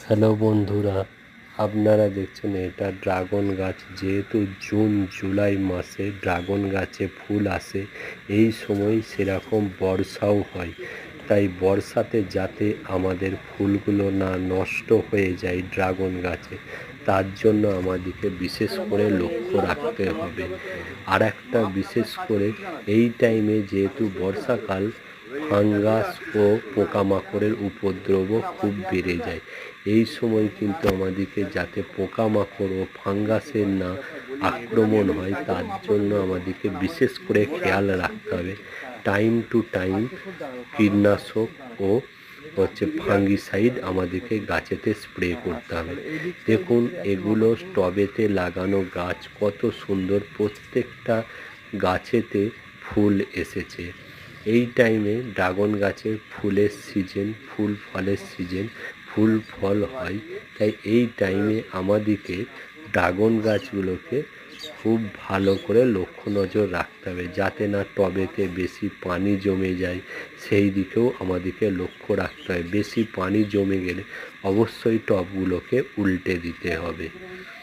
Hello বন্ধুরা, আপনারা দেখছেন এটা ড্রাগন গাছ। যেহেতু জুন জুলাই মাসে ড্রাগন গাছে ফুল আসে, এই সময় সেরকম বর্ষাও হয়, তাই বর্ষাতে যাতে আমাদের ফুলগুলো না নষ্ট হয়ে যায় ড্রাগন গাছে, তার জন্য আমাদেরকে বিশেষ করে লক্ষ্য রাখতে হবে। আর একটা বিশেষ করে এই টাইমে যেহেতু বর্ষাকাল, ফাঙ্গাস ও পোকামাকড়ের উপদ্রব খুব বেড়ে যায়। এই সময় কিন্তু আমাদেরকে যাতে পোকামাকড় ও ফাঙ্গাসের না আক্রমণ হয়, তার জন্য আমাদেরকে বিশেষ করে খেয়াল রাখতে হবে। টাইম টু টাইম কীটনাশক ও ফাঙ্গিসাইড আমাদেরকে গাছেতে স্প্রে করতে হবে। দেখুন, এগুলো টবেতে লাগানো গাছ, কত সুন্দর, প্রত্যেকটা গাছেতে ফুল এসেছে। এই টাইমে ড্রাগন গাছের ফুলের সিজন, ফুল ফলের সিজন, ফুল ফল হয়, তাই এই টাইমে আমাদেরকে ড্রাগন গাছগুলোকে খুব ভালো করে লক্ষ্য নজর রাখতে হবে, যাতে না টবেতে বেশি পানি জমে যায়, সেই দিকেও আমাদেরকে লক্ষ্য রাখতে হবে। বেশি পানি জমে গেলে অবশ্যই টবগুলোকে উল্টে দিতে হবে।